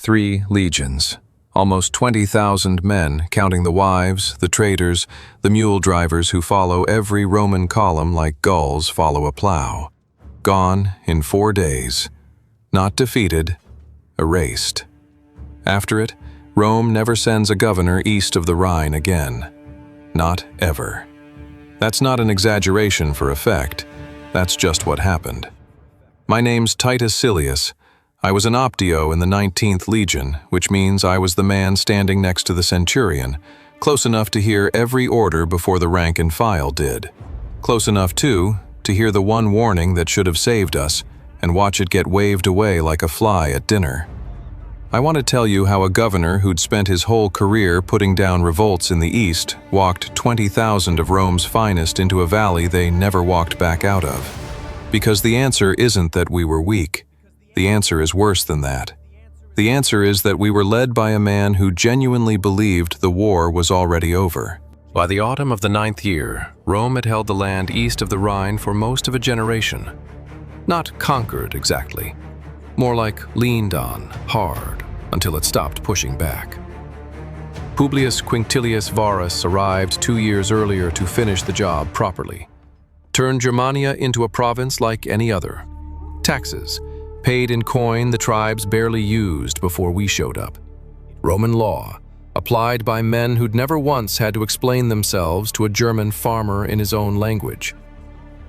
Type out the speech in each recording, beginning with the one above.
3 legions, almost 20,000 men, counting the wives, the traitors, the mule drivers who follow every Roman column like gulls follow a plow. Gone in 4 days. Not defeated, erased. After it, Rome never sends a governor east of the Rhine again. Not ever. That's not an exaggeration for effect. That's just what happened. My name's Titus Silius. I was an optio in the 19th Legion, which means I was the man standing next to the centurion, close enough to hear every order before the rank and file did. Close enough, too, to hear the one warning that should have saved us and watch it get waved away like a fly at dinner. I want to tell you how a governor who'd spent his whole career putting down revolts in the east walked 20,000 of Rome's finest into a valley they never walked back out of. Because the answer isn't that we were weak. The answer is worse than that. The answer is that we were led by a man who genuinely believed the war was already over. By the autumn of the 9th year, Rome had held the land east of the Rhine for most of a generation. Not conquered exactly. More like leaned on, hard, until it stopped pushing back. Publius Quinctilius Varus arrived 2 years earlier to finish the job properly. Turned Germania into a province like any other. Taxes, paid in coin the tribes barely used before we showed up. Roman law, applied by men who'd never once had to explain themselves to a German farmer in his own language.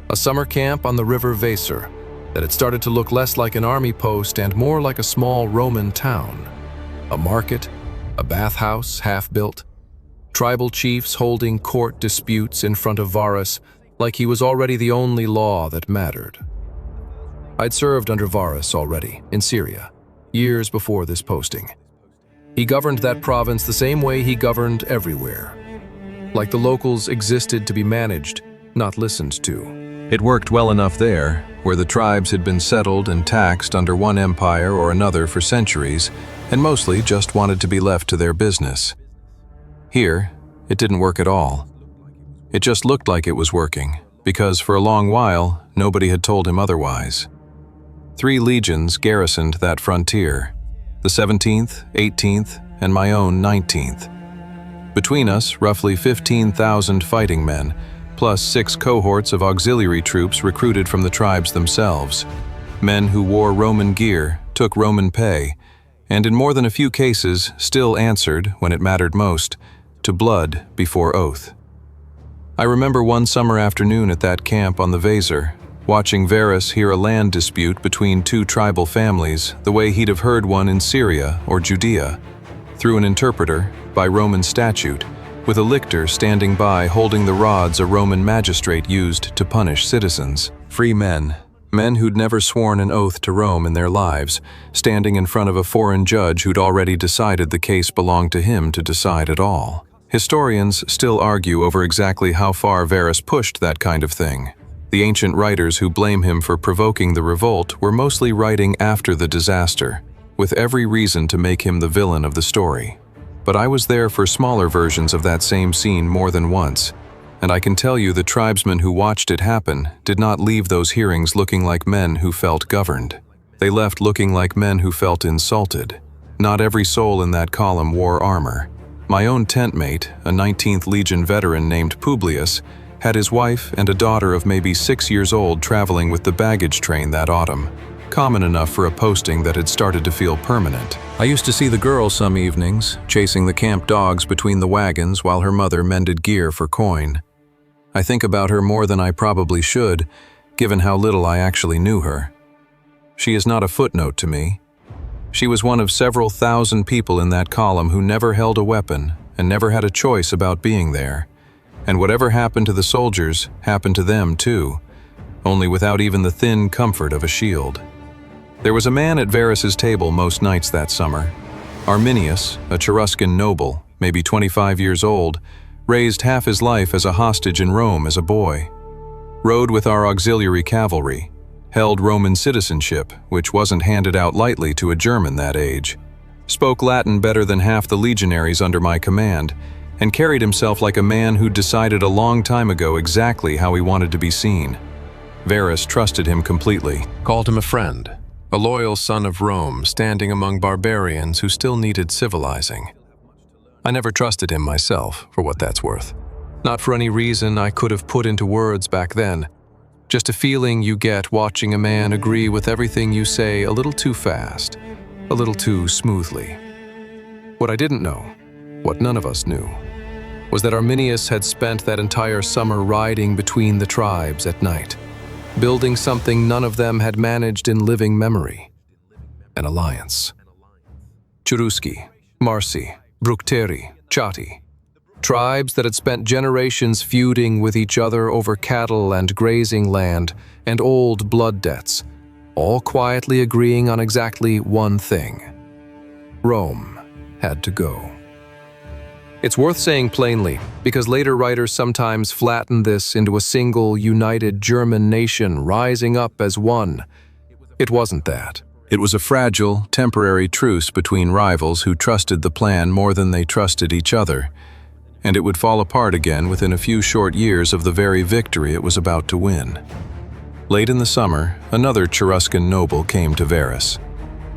A summer camp on the river Weser that had started to look less like an army post and more like a small Roman town. A market, a bathhouse half-built, tribal chiefs holding court disputes in front of Varus like he was already the only law that mattered. I'd served under Varus already, in Syria, years before this posting. He governed that province the same way he governed everywhere. Like the locals existed to be managed, not listened to. It worked well enough there, where the tribes had been settled and taxed under one empire or another for centuries, and mostly just wanted to be left to their business. Here, it didn't work at all. It just looked like it was working, because for a long while, nobody had told him otherwise. 3 legions garrisoned that frontier, the 17th, 18th, and my own 19th. Between us, roughly 15,000 fighting men, plus 6 cohorts of auxiliary troops recruited from the tribes themselves. Men who wore Roman gear, took Roman pay, and in more than a few cases still answered, when it mattered most, to blood before oath. I remember one summer afternoon at that camp on the Weser, watching Varus hear a land dispute between 2 tribal families the way he'd have heard one in Syria or Judea, through an interpreter, by Roman statute, with a lictor standing by holding the rods a Roman magistrate used to punish citizens. Free men, men who'd never sworn an oath to Rome in their lives, standing in front of a foreign judge who'd already decided the case belonged to him to decide at all. Historians still argue over exactly how far Varus pushed that kind of thing. The ancient writers who blame him for provoking the revolt were mostly writing after the disaster, with every reason to make him the villain of the story. But I was there for smaller versions of that same scene more than once, and I can tell you the tribesmen who watched it happen did not leave those hearings looking like men who felt governed. They left looking like men who felt insulted. Not every soul in that column wore armor. My own tent mate, a 19th Legion veteran named Publius, had his wife and a daughter of maybe 6 years old traveling with the baggage train that autumn. Common enough for a posting that had started to feel permanent. I used to see the girl some evenings, chasing the camp dogs between the wagons while her mother mended gear for coin. I think about her more than I probably should, given how little I actually knew her. She is not a footnote to me. She was one of several thousand people in that column who never held a weapon and never had a choice about being there. And whatever happened to the soldiers happened to them too, only without even the thin comfort of a shield. There was a man at Varus's table most nights that summer. Arminius, a Cheruscan noble, maybe 25 years old, raised half his life as a hostage in Rome as a boy. Rode with our auxiliary cavalry, held Roman citizenship, which wasn't handed out lightly to a German that age, spoke Latin better than half the legionaries under my command, and carried himself like a man who'd decided a long time ago exactly how he wanted to be seen. Varus trusted him completely, called him a friend, a loyal son of Rome standing among barbarians who still needed civilizing. I never trusted him myself, for what that's worth. Not for any reason I could have put into words back then. Just a feeling you get watching a man agree with everything you say a little too fast, a little too smoothly. What I didn't know, what none of us knew, was that Arminius had spent that entire summer riding between the tribes at night, building something none of them had managed in living memory: an alliance. Cherusci, Marsi, Bructeri, Chatti, tribes that had spent generations feuding with each other over cattle and grazing land and old blood debts, all quietly agreeing on exactly one thing: Rome had to go. It's worth saying plainly, because later writers sometimes flatten this into a single, united German nation rising up as one. It wasn't that. It was a fragile, temporary truce between rivals who trusted the plan more than they trusted each other, and it would fall apart again within a few short years of the very victory it was about to win. Late in the summer, another Cheruscan noble came to Varus.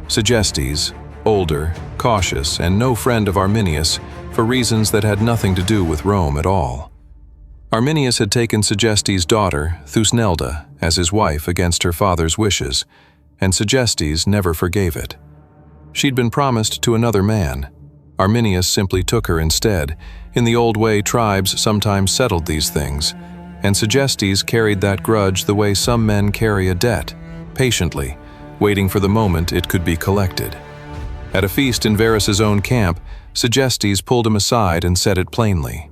Segestes, older, cautious, and no friend of Arminius, for reasons that had nothing to do with Rome at all. Arminius had taken Segestes' daughter, Thusnelda, as his wife against her father's wishes, and Segestes never forgave it. She'd been promised to another man. Arminius simply took her instead. In the old way, tribes sometimes settled these things, and Segestes carried that grudge the way some men carry a debt, patiently, waiting for the moment it could be collected. At a feast in Varus's own camp, Segestes pulled him aside and said it plainly: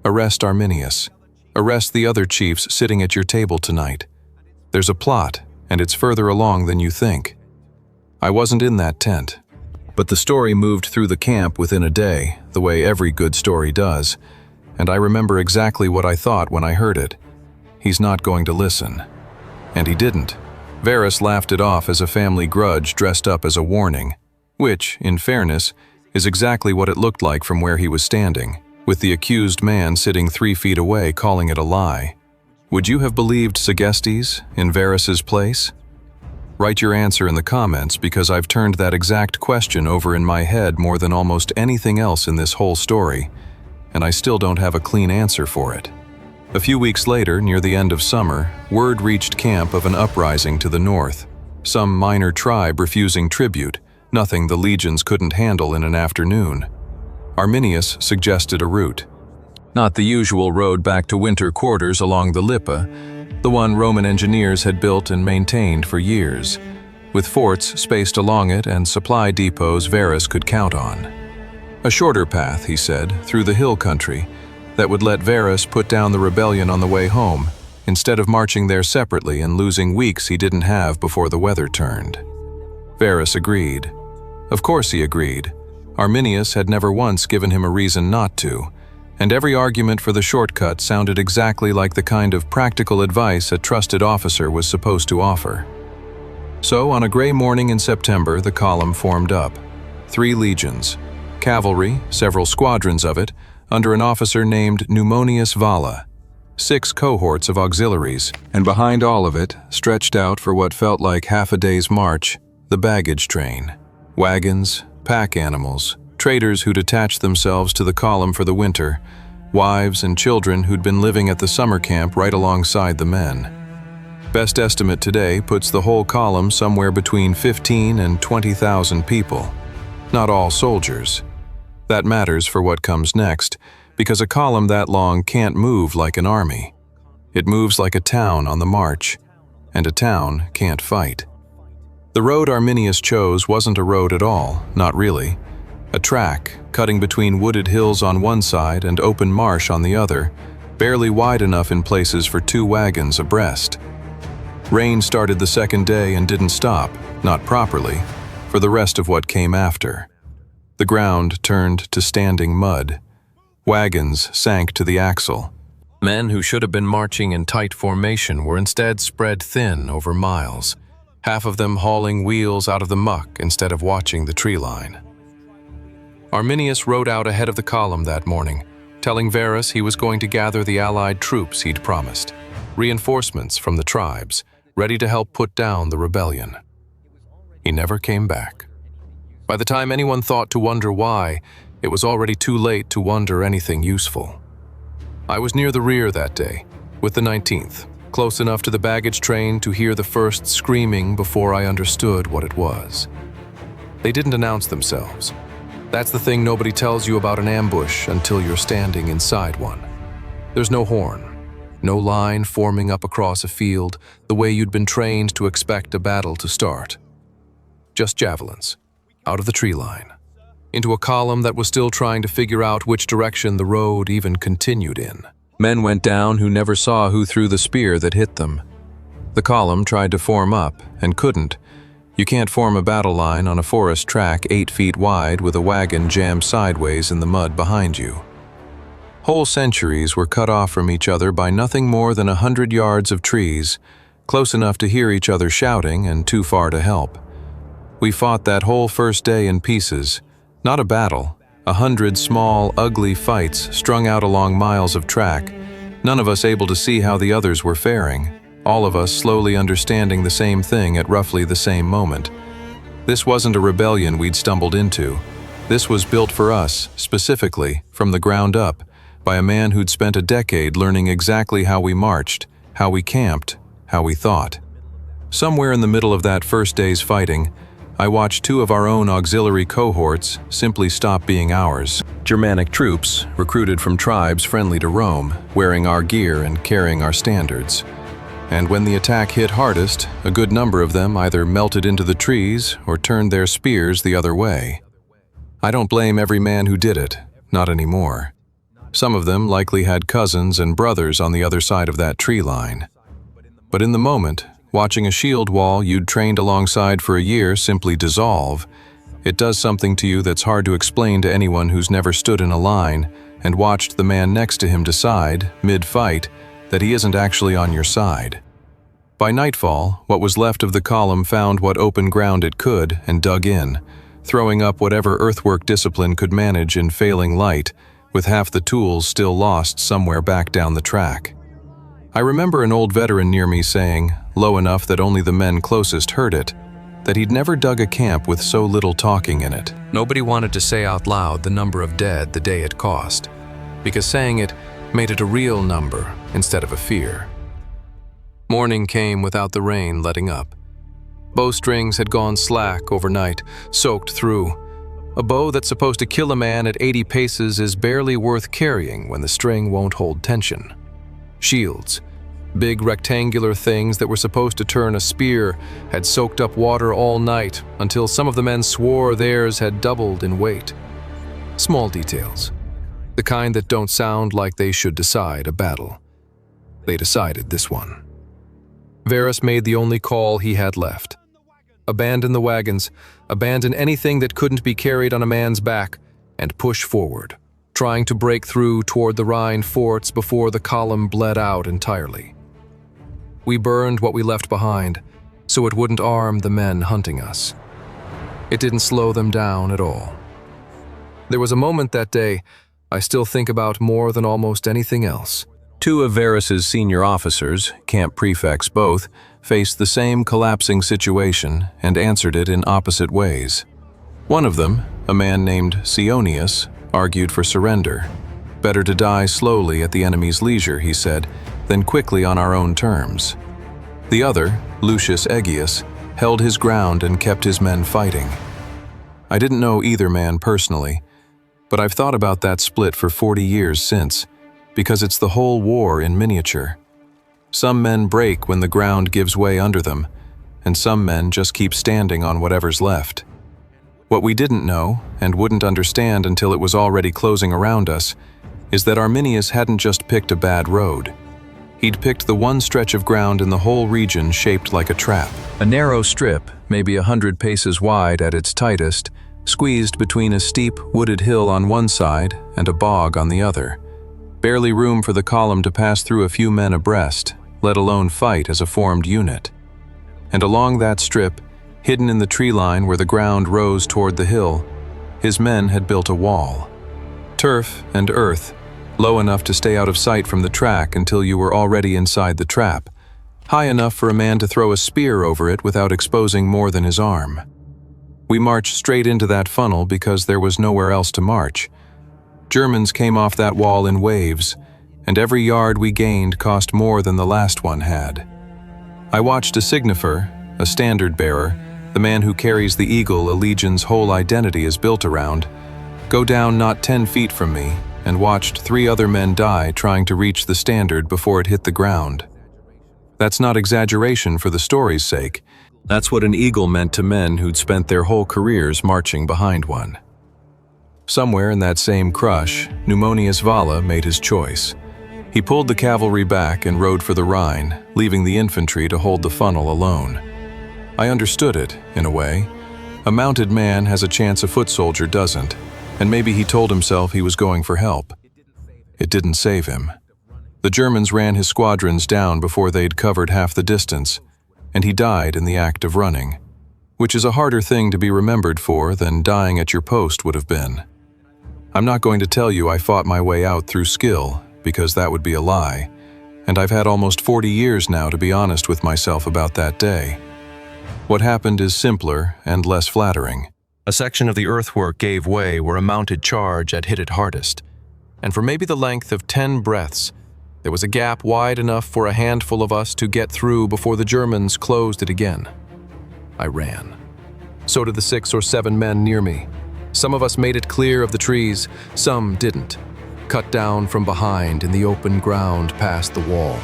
"Arrest Arminius. Arrest the other chiefs sitting at your table tonight. There's a plot, and it's further along than you think." I wasn't in that tent, but the story moved through the camp within a day, the way every good story does, and I remember exactly what I thought when I heard it. He's not going to listen. And he didn't. Varus laughed it off as a family grudge dressed up as a warning, which, in fairness, is exactly what it looked like from where he was standing, with the accused man sitting 3 feet away calling it a lie. Would you have believed Segestes in Varus's place? Write your answer in the comments, because I've turned that exact question over in my head more than almost anything else in this whole story, and I still don't have a clean answer for it. A few weeks later, near the end of summer, word reached camp of an uprising to the north, some minor tribe refusing tribute, nothing the legions couldn't handle in an afternoon. Arminius suggested a route. Not the usual road back to winter quarters along the Lippe, the one Roman engineers had built and maintained for years, with forts spaced along it and supply depots Varus could count on. A shorter path, he said, through the hill country, that would let Varus put down the rebellion on the way home, instead of marching there separately and losing weeks he didn't have before the weather turned. Varus agreed. Of course he agreed. Arminius had never once given him a reason not to, and every argument for the shortcut sounded exactly like the kind of practical advice a trusted officer was supposed to offer. So, on a gray morning in September, the column formed up. 3 legions, cavalry, several squadrons of it, under an officer named Numonius Valla, 6 cohorts of auxiliaries, and behind all of it, stretched out for what felt like half a day's march, the baggage train. Wagons, pack animals, traders who'd attached themselves to the column for the winter, wives and children who'd been living at the summer camp right alongside the men. Best estimate today puts the whole column somewhere between 15 and 20,000 people. Not all soldiers. That matters for what comes next, because a column that long can't move like an army. It moves like a town on the march, and a town can't fight. The road Arminius chose wasn't a road at all, not really. A track, cutting between wooded hills on one side and open marsh on the other, barely wide enough in places for 2 wagons abreast. Rain started the second day and didn't stop, not properly, for the rest of what came after. The ground turned to standing mud. Wagons sank to the axle. Men who should have been marching in tight formation were instead spread thin over miles, half of them hauling wheels out of the muck instead of watching the tree line. Arminius rode out ahead of the column that morning, telling Varus he was going to gather the allied troops he'd promised, reinforcements from the tribes, ready to help put down the rebellion. He never came back. By the time anyone thought to wonder why, it was already too late to wonder anything useful. I was near the rear that day, with the 19th, close enough to the baggage train to hear the first screaming before I understood what it was. They didn't announce themselves. That's the thing nobody tells you about an ambush until you're standing inside one. There's no horn, no line forming up across a field the way you'd been trained to expect a battle to start. Just javelins, out of the tree line, into a column that was still trying to figure out which direction the road even continued in. Men went down who never saw who threw the spear that hit them. The column tried to form up and couldn't. You can't form a battle line on a forest track 8 feet wide with a wagon jammed sideways in the mud behind you. Whole centuries were cut off from each other by nothing more than 100 yards of trees, close enough to hear each other shouting and too far to help. We fought that whole first day in pieces. Not a battle, 100 small, ugly fights strung out along miles of track, none of us able to see how the others were faring, all of us slowly understanding the same thing at roughly the same moment. This wasn't a rebellion we'd stumbled into. This was built for us, specifically, from the ground up, by a man who'd spent a decade learning exactly how we marched, how we camped, how we thought. Somewhere in the middle of that first day's fighting, I watched 2 of our own auxiliary cohorts simply stop being ours. Germanic troops, recruited from tribes friendly to Rome, wearing our gear and carrying our standards. And when the attack hit hardest, a good number of them either melted into the trees or turned their spears the other way. I don't blame every man who did it, not anymore. Some of them likely had cousins and brothers on the other side of that tree line. But in the moment, watching a shield wall you'd trained alongside for a year simply dissolve, it does something to you that's hard to explain to anyone who's never stood in a line and watched the man next to him decide, mid-fight, that he isn't actually on your side. By nightfall, what was left of the column found what open ground it could and dug in, throwing up whatever earthwork discipline could manage in failing light, with half the tools still lost somewhere back down the track. I remember an old veteran near me saying, low enough that only the men closest heard it, that he'd never dug a camp with so little talking in it. Nobody wanted to say out loud the number of dead the day it cost, because saying it made it a real number instead of a fear. Morning came without the rain letting up. Bowstrings had gone slack overnight, soaked through. A bow that's supposed to kill a man at 80 paces is barely worth carrying when the string won't hold tension. Shields, big rectangular things that were supposed to turn a spear, had soaked up water all night until some of the men swore theirs had doubled in weight. Small details, the kind that don't sound like they should decide a battle. They decided this one. Varus made the only call he had left. Abandon the wagons, abandon anything that couldn't be carried on a man's back, and push forward, trying to break through toward the Rhine forts before the column bled out entirely. We burned what we left behind, so it wouldn't arm the men hunting us. It didn't slow them down at all. There was a moment that day I still think about more than almost anything else. 2 of Varus's senior officers, camp prefects both, faced the same collapsing situation and answered it in opposite ways. One of them, a man named Segestes, argued for surrender. Better to die slowly at the enemy's leisure, he said, than quickly on our own terms. The other, Lucius Aegius, held his ground and kept his men fighting. I didn't know either man personally, but I've thought about that split for 40 years since, because it's the whole war in miniature. Some men break when the ground gives way under them, and some men just keep standing on whatever's left. What we didn't know, and wouldn't understand until it was already closing around us, is that Arminius hadn't just picked a bad road. He'd picked the one stretch of ground in the whole region shaped like a trap. A narrow strip, maybe 100 paces wide at its tightest, squeezed between a steep, wooded hill on one side and a bog on the other. Barely room for the column to pass through a few men abreast, let alone fight as a formed unit. And along that strip, hidden in the tree line where the ground rose toward the hill, his men had built a wall. Turf and earth, low enough to stay out of sight from the track until you were already inside the trap, high enough for a man to throw a spear over it without exposing more than his arm. We marched straight into that funnel because there was nowhere else to march. Germans came off that wall in waves, and every yard we gained cost more than the last one had. I watched a signifer, a standard bearer, the man who carries the eagle a legion's whole identity is built around, go down not 10 feet from me, and watched 3 other men die trying to reach the standard before it hit the ground. That's not exaggeration for the story's sake. That's what an eagle meant to men who'd spent their whole careers marching behind one. Somewhere in that same crush, Numonius Valla made his choice. He pulled the cavalry back and rode for the Rhine, leaving the infantry to hold the funnel alone. I understood it, in a way. A mounted man has a chance a foot soldier doesn't, and maybe he told himself he was going for help. It didn't save him. The Germans ran his squadrons down before they'd covered half the distance, and he died in the act of running, which is a harder thing to be remembered for than dying at your post would have been. I'm not going to tell you I fought my way out through skill, because that would be a lie, and I've had almost 40 years now to be honest with myself about that day. What happened is simpler and less flattering. A section of the earthwork gave way where a mounted charge had hit it hardest, and for maybe the length of 10 breaths, there was a gap wide enough for a handful of us to get through before the Germans closed it again. I ran. So did the 6 or 7 men near me. Some of us made it clear of the trees, some didn't. Cut down from behind in the open ground past the wall.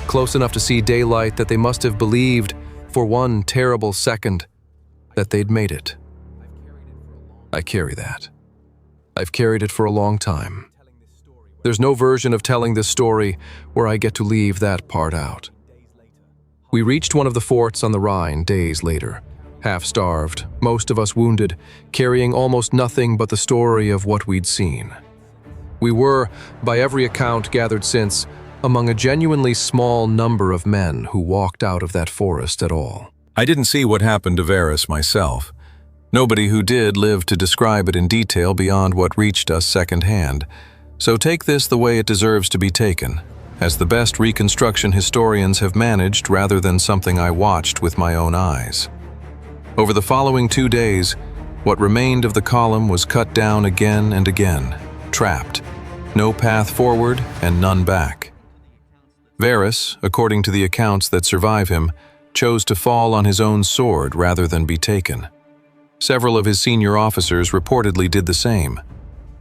Close enough to see daylight that they must have believed, for one terrible second, that they'd made it. I carry that. I've carried it for a long time. There's no version of telling this story where I get to leave that part out. We reached one of the forts on the Rhine days later, half-starved, most of us wounded, carrying almost nothing but the story of what we'd seen. We were, by every account gathered since, among a genuinely small number of men who walked out of that forest at all. I didn't see what happened to Varus myself. Nobody who did lived to describe it in detail beyond what reached us secondhand. So take this the way it deserves to be taken, as the best reconstruction historians have managed rather than something I watched with my own eyes. Over the following 2 days, what remained of the column was cut down again and again, trapped. No path forward and none back. Varus, according to the accounts that survive him, chose to fall on his own sword rather than be taken. Several of his senior officers reportedly did the same.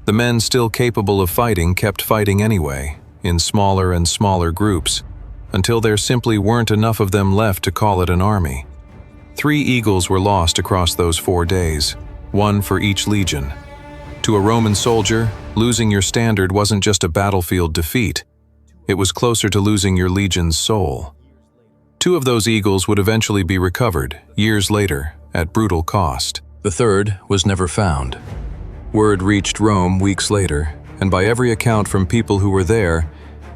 The men still capable of fighting kept fighting anyway, in smaller and smaller groups, until there simply weren't enough of them left to call it an army. 3 eagles were lost across those 4 days, 1 for each legion. To a Roman soldier, losing your standard wasn't just a battlefield defeat. It was closer to losing your legion's soul. 2 of those eagles would eventually be recovered, years later, at brutal cost. The 3rd was never found. Word reached Rome weeks later, and by every account from people who were there,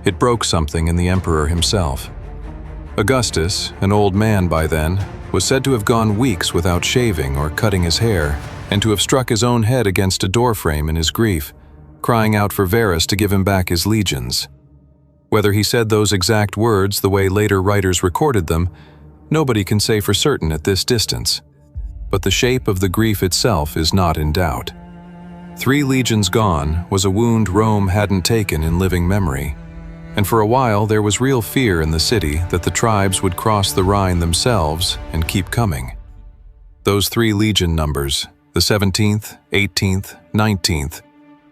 it broke something in the emperor himself. Augustus, an old man by then, was said to have gone weeks without shaving or cutting his hair, and to have struck his own head against a doorframe in his grief, crying out for Varus to give him back his legions. Whether he said those exact words the way later writers recorded them, nobody can say for certain at this distance. But the shape of the grief itself is not in doubt. 3 legions gone was a wound Rome hadn't taken in living memory, and for a while there was real fear in the city that the tribes would cross the Rhine themselves and keep coming. Those 3 legion numbers, the 17th, 18th, 19th,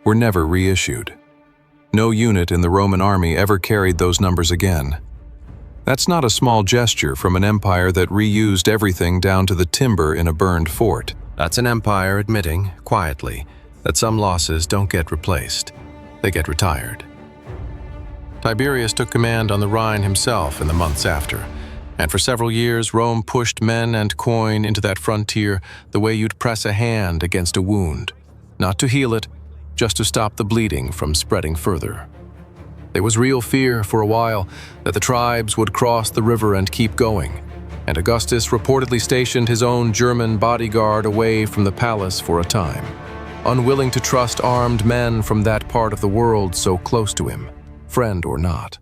were never reissued. No unit in the Roman army ever carried those numbers again. That's not a small gesture from an empire that reused everything down to the timber in a burned fort. That's an empire admitting, quietly, that some losses don't get replaced. They get retired. Tiberius took command on the Rhine himself in the months after, and for several years Rome pushed men and coin into that frontier the way you'd press a hand against a wound, not to heal it, just to stop the bleeding from spreading further. There was real fear for a while that the tribes would cross the river and keep going, and Augustus reportedly stationed his own German bodyguard away from the palace for a time, unwilling to trust armed men from that part of the world so close to him, friend or not.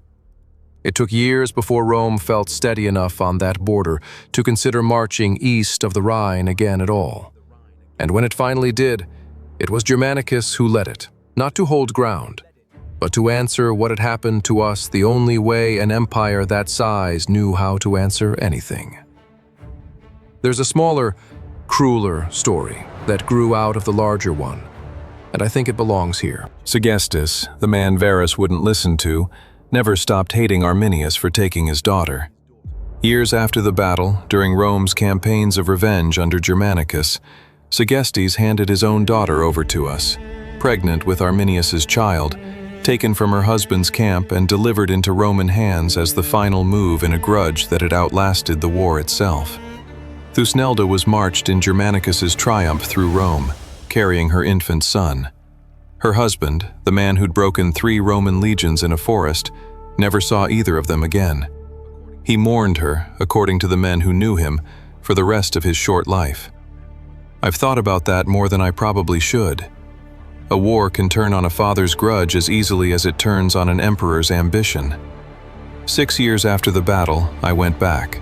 It took years before Rome felt steady enough on that border to consider marching east of the Rhine again at all. And when it finally did, it was Germanicus who led it, not to hold ground, but to answer what had happened to us the only way an empire that size knew how to answer anything. There's a smaller, crueler story that grew out of the larger one, and I think it belongs here. Segestes, the man Varus wouldn't listen to, never stopped hating Arminius for taking his daughter. Years after the battle, during Rome's campaigns of revenge under Germanicus, Segestes handed his own daughter over to us, pregnant with Arminius's child, taken from her husband's camp and delivered into Roman hands as the final move in a grudge that had outlasted the war itself. Thusnelda was marched in Germanicus's triumph through Rome, carrying her infant son. Her husband, the man who'd broken 3 Roman legions in a forest, never saw either of them again. He mourned her, according to the men who knew him, for the rest of his short life. I've thought about that more than I probably should. A war can turn on a father's grudge as easily as it turns on an emperor's ambition. 6 years after the battle, I went back.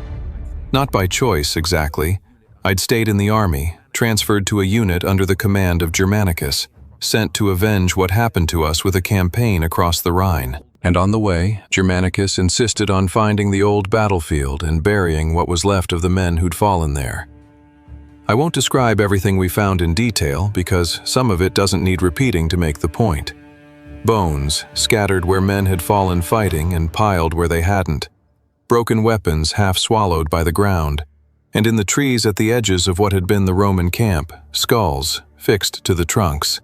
Not by choice, exactly. I'd stayed in the army, transferred to a unit under the command of Germanicus, sent to avenge what happened to us with a campaign across the Rhine. And on the way, Germanicus insisted on finding the old battlefield and burying what was left of the men who'd fallen there. I won't describe everything we found in detail because some of it doesn't need repeating to make the point. Bones scattered where men had fallen fighting and piled where they hadn't. Broken weapons half swallowed by the ground. And in the trees at the edges of what had been the Roman camp, skulls fixed to the trunks.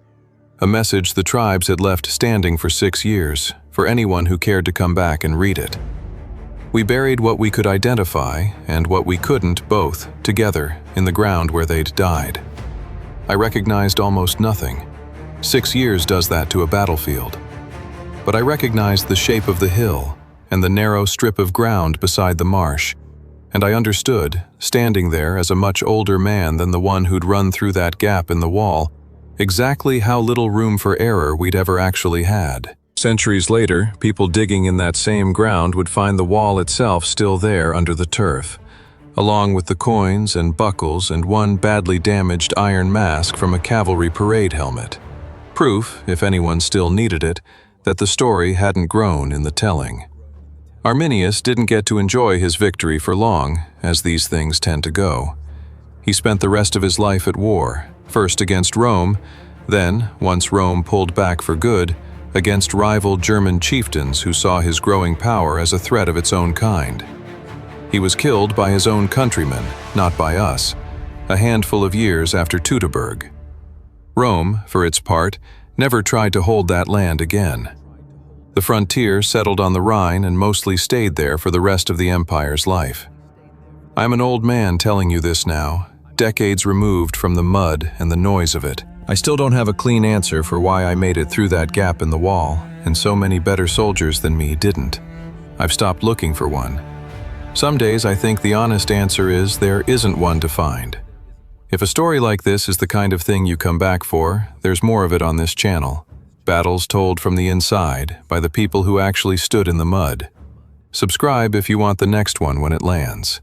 A message the tribes had left standing for 6 years, for anyone who cared to come back and read it. We buried what we could identify and what we couldn't both together in the ground where they'd died. I recognized almost nothing. 6 years does that to a battlefield. But I recognized the shape of the hill and the narrow strip of ground beside the marsh, and I understood, standing there as a much older man than the one who'd run through that gap in the wall, exactly how little room for error we'd ever actually had. Centuries later, people digging in that same ground would find the wall itself still there under the turf, along with the coins and buckles and one badly damaged iron mask from a cavalry parade helmet. Proof, if anyone still needed it, that the story hadn't grown in the telling. Arminius didn't get to enjoy his victory for long, as these things tend to go. He spent the rest of his life at war, first against Rome, then, once Rome pulled back for good, against rival German chieftains who saw his growing power as a threat of its own kind. He was killed by his own countrymen, not by us, a handful of years after Teutoburg. Rome, for its part, never tried to hold that land again. The frontier settled on the Rhine and mostly stayed there for the rest of the empire's life. I'm an old man telling you this now, decades removed from the mud and the noise of it. I still don't have a clean answer for why I made it through that gap in the wall, and so many better soldiers than me didn't. I've stopped looking for one. Some days I think the honest answer is there isn't one to find. If a story like this is the kind of thing you come back for, there's more of it on this channel. Battles told from the inside by the people who actually stood in the mud. Subscribe if you want the next one when it lands.